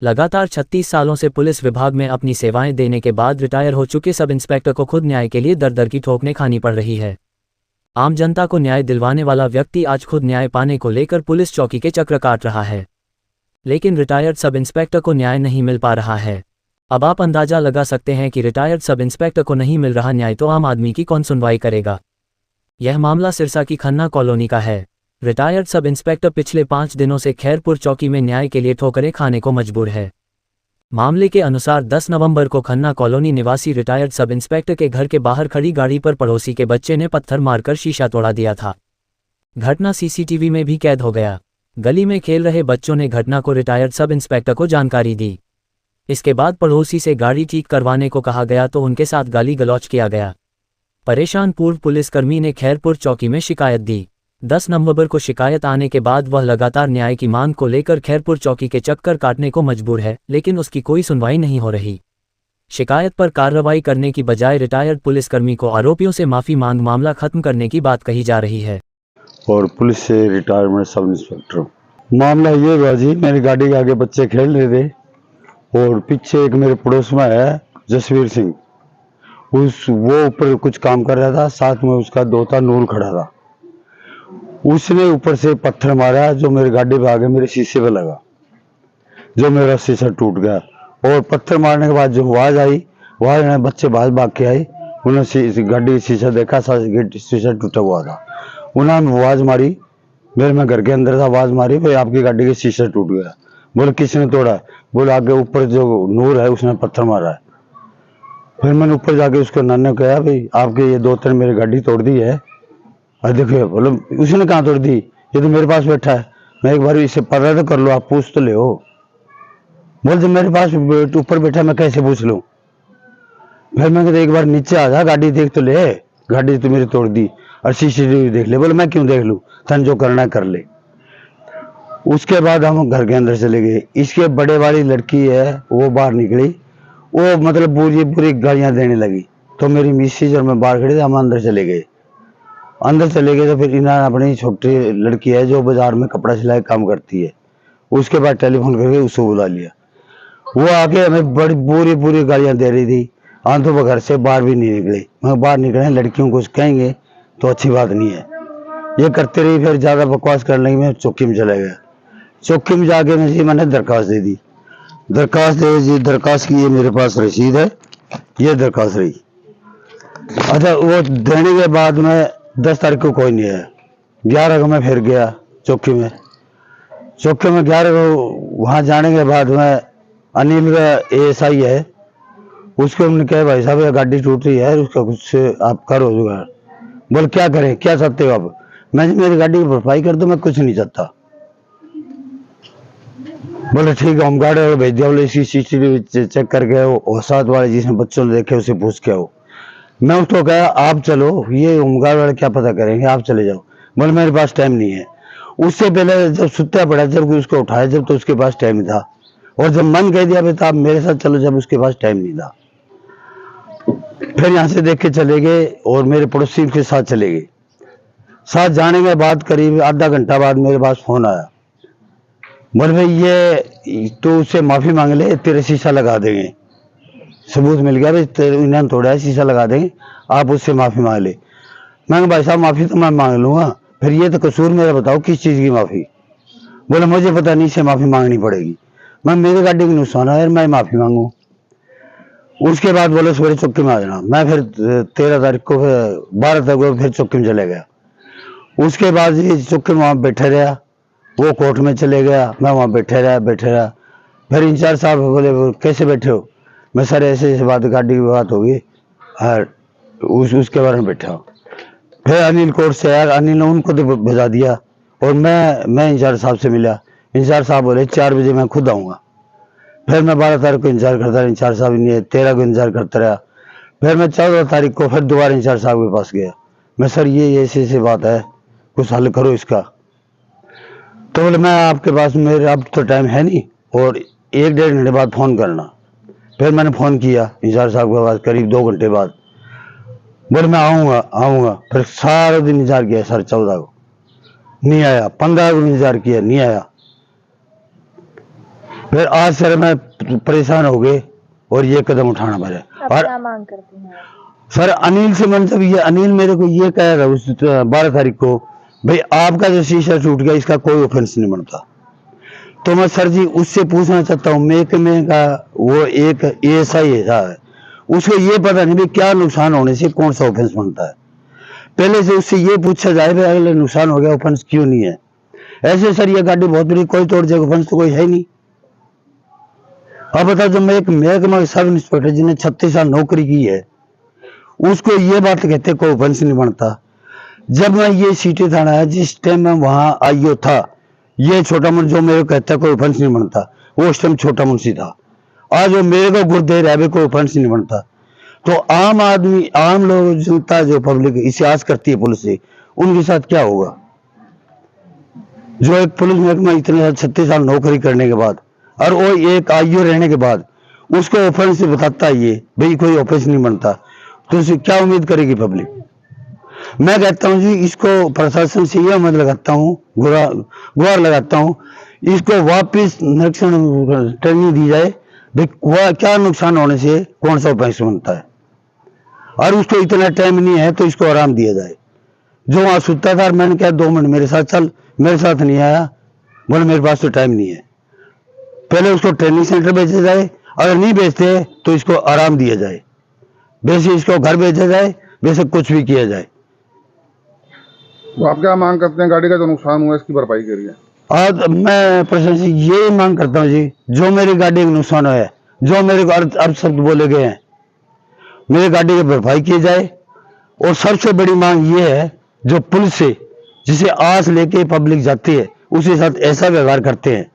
लगातार 36 सालों से पुलिस विभाग में अपनी सेवाएं देने के बाद रिटायर हो चुके सब इंस्पेक्टर को खुद न्याय के लिए दर दर की ठोकरें खानी पड़ रही है। आम जनता को न्याय दिलवाने वाला व्यक्ति आज खुद न्याय पाने को लेकर पुलिस चौकी के चक्र काट रहा है, लेकिन रिटायर्ड सब इंस्पेक्टर को न्याय नहीं मिल पा रहा है। अब आप अंदाजा लगा सकते हैं कि रिटायर्ड सब इंस्पेक्टर को नहीं मिल रहा न्याय तो आम आदमी की कौन सुनवाई करेगा। यह मामला सिरसा की खन्ना कॉलोनी का है। रिटायर्ड सब इंस्पेक्टर पिछले 5 दिनों से खैरपुर चौकी में न्याय के लिए ठोकरें खाने को मजबूर है। मामले के अनुसार 10 नवंबर को खन्ना कॉलोनी निवासी रिटायर्ड सब इंस्पेक्टर के घर के बाहर खड़ी गाड़ी पर पड़ोसी के बच्चे ने पत्थर मारकर शीशा तोड़ा दिया था। घटना सीसीटीवी में भी कैद हो गया। गली में खेल रहे बच्चों ने घटना को रिटायर्ड सब इंस्पेक्टर को जानकारी दी। इसके बाद पड़ोसी से गाड़ी ठीक करवाने को कहा गया तो उनके साथ गाली गलौज किया गया। परेशान पूर्व पुलिसकर्मी ने खैरपुर चौकी में शिकायत दी। 10 नवंबर को शिकायत आने के बाद वह लगातार न्याय की मांग को लेकर खैरपुर चौकी के चक्कर काटने को मजबूर है, लेकिन उसकी कोई सुनवाई नहीं हो रही। शिकायत पर कार्रवाई करने की बजाय रिटायर्ड पुलिसकर्मी को आरोपियों से माफी मांग मामला खत्म करने की बात कही जा रही है। और पुलिस से रिटायरमेंट सब इंस्पेक्टर मामला ये हुआ जी, मेरी गाड़ी के आगे बच्चे खेल रहे थे और पीछे एक मेरे पड़ोस में है जसवीर सिंह, वो ऊपर कुछ काम कर रहा था, साथ में उसका दोता नूर खड़ा था। उसने ऊपर से पत्थर मारा जो मेरी गाड़ी पे आगे मेरे शीशे पे लगा, जो मेरा शीशा टूट गया। और पत्थर मारने के बाद जो आवाज आई, आवाज में बच्चे भाग के आए, उन्होंने गाड़ी शीशा देखा, शीशा टूटा हुआ था। उन्होंने आवाज मारी, मेरे में घर के अंदर था, आवाज मारी भाई आपकी गाड़ी का शीशा टूट गया। बोले किसने तोड़ा? बोले आगे ऊपर जो नूर है उसने पत्थर मारा है। फिर मैंने ऊपर जाके उसके नाने ने कहा भाई आपके ये 2-3 मेरी गाड़ी तोड़ दी है। और देखिए बोलो उसने कहाँ तोड़ दी, ये तो मेरे पास बैठा है, मैं एक बार इससे पता तो कर लो, आप पूछ तो ले हो। बोल जब मेरे पास ऊपर बैठा मैं कैसे पूछ लूँ? फिर मैं कहता एक बार नीचे आ जा, गाड़ी देख तो ले, गाड़ी तो मेरी तोड़ दी और सीसीटीवी देख ले। बोले मैं क्यों देख लूँ, तन जो करना कर ले। उसके बाद हम घर के अंदर चले गए। इसके बड़े वाली लड़की है वो बाहर निकली, वो मतलब पूरी गालियां देने लगी। तो मेरी मिसेज और मैं बाहर खड़े थे, हम अंदर चले गए। तो फिर इन्होंने अपनी छोटी लड़की है जो बाजार में कपड़ा सिलाई काम करती है, उसके बाद टेलीफोन करके उसको बुला लिया। वो आके हमें बड़ी पूरी गालियां दे रही थी। हम तो घर से बाहर भी नहीं निकले, मैं बाहर निकले लड़कियों को कहेंगे तो अच्छी बात नहीं है। ये करते रही, फिर ज्यादा बकवास करने लगी। मैं चौकी में चला गया। चौकी में जाके मैंने दरखास्त दे दी। दरखास्त की ये मेरे पास रसीद है, ये दरखास्त रही। अच्छा वो देने के बाद में 10 तारीख को कोई नहीं है। 11 को मैं फिर गया चौकी में 11 को वहां जाने के बाद में अनिल का एएसआई है, उसको हमने कहा भाई साहब ये गाड़ी टूट रही है, उसका कुछ आप करो जुगाड़। बोल क्या करें, क्या चाहते हो आप? मैं मेरी गाड़ी की भरपाई कर दो, मैं कुछ नहीं चाहता। बोले ठीक है, होमगार्ड वाले भेज दिया। बोले इसकी सीसीटीवी चेक करके वो साथ वाले जिसने बच्चों ने देखे उसे पूछ के आओ। मैं उसको कहा आप चलो, ये होमगार्ड वाले क्या पता करेंगे, आप चले जाओ। बोले मेरे पास टाइम नहीं है। उससे पहले जब सुत्ता पड़ा, जब उसको उठाया जब, तो उसके पास टाइम था। और जब मन कह दिया बेटा आप मेरे साथ चलो, जब उसके पास टाइम नहीं था। फिर यहाँ से देख के चले गए और मेरे पड़ोसी के साथ चले गए। साथ जाने के बाद करीब आधा घंटा बाद मेरे पास फोन आया। बोले भाई ये तो उससे माफी मांग ले, तेरे शीशा लगा देंगे, सबूत मिल गया भाई इन्होंने तोड़ा है, शीशा लगा देंगे, आप उससे माफी मांग ले। मैं भाई साहब माफी तो मैं मांग लूंगा, फिर ये तो कसूर मेरा बताओ किस चीज की माफी? बोले मुझे पता नहीं, से माफी मांगनी पड़ेगी। मैं मेरी गाड़ी का नुकसान है, मैं माफी मांगू। उसके बाद बोले सवेरे चौकी में आ जाना। मैं फिर 13 तारीख को 12 तारीख को फिर चौकी में चले गया। उसके बाद चौकी में वहां बैठे रहा, वो कोर्ट में चले गया, मैं वहां बैठे रहा। फिर इंचार्ज साहब बोले कैसे बैठे हो? मैं सर ऐसे बात, गाड़ी की बात होगी और उसके बारे में बैठा हूँ। फिर अनिल कोर्ट से यार, अनिल ने उनको तो भेजा दिया और मैं इंचार्ज साहब से मिला। इंचार्ज साहब बोले 4 बजे मैं खुद आऊंगा। फिर मैं 12 तारीख को इंतजार करता रहा, इंचार्ज साहब नहीं है। 13 को इंतजार करता रहा। फिर मैं 14 तारीख को फिर दोबारा इंचार्ज साहब के पास गया। मैं सर ये ऐसी बात है, कुछ हल करो इसका। तो बोले मैं आपके पास, मेरे अब तो टाइम है नहीं और 1-1.5 घंटे बाद फोन करना। फिर मैंने फोन किया इंचार्ज साहब के पास करीब 2 घंटे बाद। बोले मैं आऊंगा। फिर सारा दिन इंतजार किया सर, 14 को नहीं आया, 15 को इंतजार किया नहीं आया। फिर आज सर मैं परेशान हो गए और ये कदम उठाना पड़ा। अब और क्या मांग करते हैं आप? सर अनिल से मन जब ये अनिल मेरे को ये कह रहा उस 12 तारीख को, भाई आपका जो शीशा टूट गया इसका कोई ऑफेंस नहीं बनता। तो मैं सर जी उससे पूछना चाहता हूँ, महकमे का वो एक एएसआई है, उसको ये पता नहीं भाई क्या नुकसान होने से कौन सा ऑफेंस बनता है। पहले से उससे ये पूछा जाए भाई अगले नुकसान हो गया ऑफेंस क्यों नहीं है। ऐसे सर ये गाड़ी बहुत बड़ी, कोई तोड़ जाएगा ऑफेंस तो कोई है नहीं। अब बताओ जब मैं एक महकमा सब इंस्पेक्टर जिन्हें 36 साल नौकरी की है उसको ये बात कहते कोई ऑफेंस नहीं बनता। जब मैं ये सिटी थाना है जिस टाइम मैं वहां आईओ था, ये छोटा मुंशी जो मेरे को कहता है कोई ऑफेंस नहीं बनता, वो उस टाइम छोटा मुंशी था। आज वो मेरे को गुर्दे रहे कोई ऑफेंस नहीं बनता। तो आम आदमी, आम लोग, जनता जो पब्लिक इसे आस करती है पुलिस से, उनके साथ क्या होगा। जो एक पुलिस महकमा इतने 36 साल नौकरी करने के बाद और वो एक आईओ रहने के बाद उसको ऑफेंस से बताता है ये भाई कोई ऑफेंस नहीं बनता, तो उसे क्या उम्मीद करेगी पब्लिक। मैं कहता हूँ जी इसको प्रशासन से यह उम्मीद लगाता हूँ, गुहार लगाता हूँ, इसको वापस निरीक्षण ट्रेनिंग दी जाए भाई क्या नुकसान होने से कौन सा ऑफेंस बनता है, और उसको इतना टाइम नहीं है तो इसको आराम दिया जाए। जो वहां सुता था मैंने कहा 2 मिनट मेरे साथ चल, मेरे साथ नहीं आया, बोले मेरे पास तो टाइम नहीं है। पहले उसको ट्रेनिंग सेंटर भेजा जाए, अगर नहीं भेजते तो इसको आराम दिया जाए, वैसे इसको घर भेजा जाए, वैसे कुछ भी किया जाए। तो आप क्या मांग करते हैं? गाड़ी का जो नुकसान हुआ इसकी भरपाई करिए। और मैं प्रशासन से ये मांग करता हूँ जी, जो मेरी गाड़ी का नुकसान हुआ है, जो मेरे को अर्ध शब्द बोले गए हैं, मेरी गाड़ी की भरपाई की जाए। और सबसे बड़ी मांग ये है जो पुलिस से जिसे आस लेके पब्लिक जाती है उसके साथ ऐसा व्यवहार करते हैं,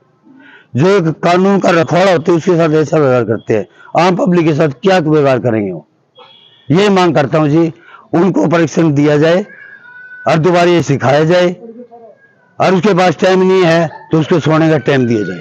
जो एक कानून का रखवाड़ा होता है उसके साथ ऐसा व्यवहार करते हैं, आम पब्लिक के साथ क्या व्यवहार करेंगे वो। ये मांग करता हूँ जी उनको परीक्षण दिया जाए और दोबारा ये सिखाया जाए, और उसके पास टाइम नहीं है तो उसको सोने का टाइम दिया जाए।